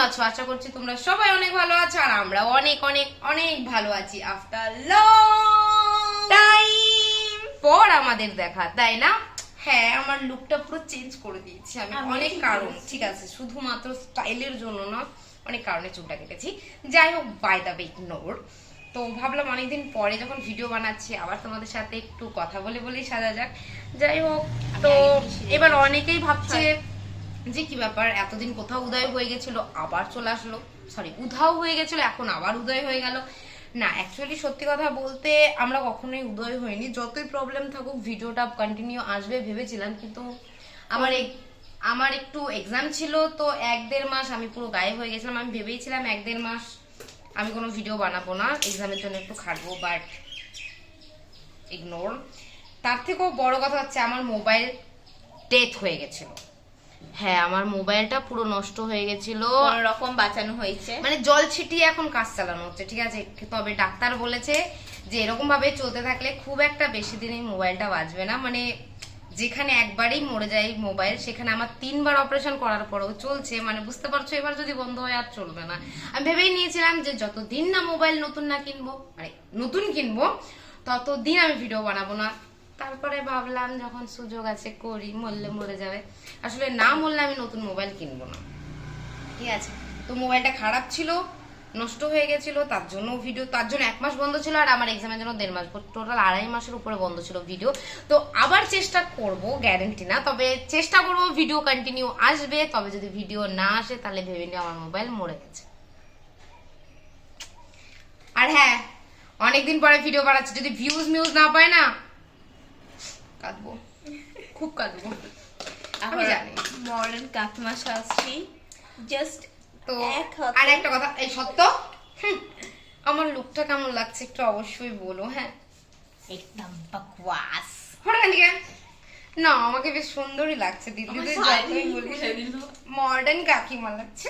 আছো? আশা করছি তোমরা সবাই অনেক ভালো আছো আর আমরা অনেক অনেক অনেক ভালো আছি। আফটার লং টাইম পর আমাদের দেখা, তাই না? হ্যাঁ, আমার লুকটা পুরো চেঞ্জ করে দিয়েছি আমি অনেক কারণ, ঠিক আছে, শুধুমাত্র স্টাইলের জন্য না, অনেক কারণে চুলটা কেটেছি। যাই হোক, বাই দ্য ওয়ে, ইগনোর। তো ভাবলাম অনেকদিন পরে যখন ভিডিও বানাচ্ছি আবার তোমাদের সাথে একটু কথা বলে বলেই সাজা যাক। যাই হোক, তো এবার অনেকেই ভাবছে যে কি ব্যাপার, এতদিন কোথাও উদয় হয়ে গেছিল আবার চলে আসলো, সরি উধাও হয়ে গেছিল এখন আবার উদয় হয়ে গেল। না, অ্যাকচুয়ালি সত্যি কথা বলতে আমরা কখনোই উদয় হইনি। যতই প্রবলেম থাকুক ভিডিওটা কন্টিনিউ আসবে ভেবেছিলাম, কিন্তু আমার একটু এক্সাম ছিল, তো 1-1.5 মাস আমি পুরো গায়েব হয়ে গেছিলাম। আমি ভেবেছিলাম 1-1.5 মাস আমি কোনো ভিডিও বানাবো না, এক্সামের জন্য একটু খাটবো, বাট ইগনোর। তার থেকেও বড় কথা হচ্ছে আমার মোবাইল ডেথ হয়ে গেছিল। হ্যাঁ, আমার মোবাইলটা পুরো নষ্ট হয়ে গেছিল, কোন রকম বাঁচানো হয়েছে, মানে জল ছিটিয়ে এখন কাজ চালানো হচ্ছে, ঠিক আছে। তবে ডাক্তার বলেছে যে এরকম ভাবে চলতে থাকলে খুব একটা বেশি দিন এই মোবাইলটা বাঁচবে না, মানে যেখানে একবারেই মরে যায় মোবাইল সেখানে আমার 3বার অপারেশন করার পরেও চলছে, মানে বুঝতে পারছো, এবার যদি বন্ধ হয় আর চলবে না। আমি ভেবেই নিয়েছিলাম যে যতদিন না মোবাইল নতুন না কিনবো, মানে নতুন কিনবো, ততদিন আমি ভিডিও বানাবো না। তারপরে ভাবলাম যখন সুযোগ আছে করি, মরলে মরে যাবে, আসলে না মরলে আমি নতুন মোবাইল কিনবো না, ঠিক আছে। তো মোবাইলটা খারাপ ছিল, নষ্ট হয়ে গেছিল, তার জন্য 1 মাস বন্ধ ছিল, আর আমার এক্সামের জন্য 1.5 মাস, টোটাল 2.5 মাসের উপরে বন্ধ ছিল ভিডিও। তো আবার চেষ্টা করব, গ্যারেন্টি না, তবে চেষ্টা করব ভিডিও কন্টিনিউ আসবে। তবে যদি ভিডিও না আসে তাহলে ভেবে নিও আমার মোবাইল মরে গেছে। আর হ্যাঁ, অনেকদিন পরে ভিডিও বানাচ্ছি, যদি ভিউজ না পায় না, কাঁদবো, খুব কাঁদবো, আমি জানি। মডার্ন কাকিমা শাস্ত্রী জাস্ট। তো আর একটা কথা, এই সত্য, আমার লুকটা কেমন লাগছে একটু অবশ্যই বলো। হ্যাঁ, একদম বকওয়াস। না, আমাকে বেশ সুন্দরই লাগছে দিদিদের, যতই বলি মডার্ন কাকিমা লাগছে।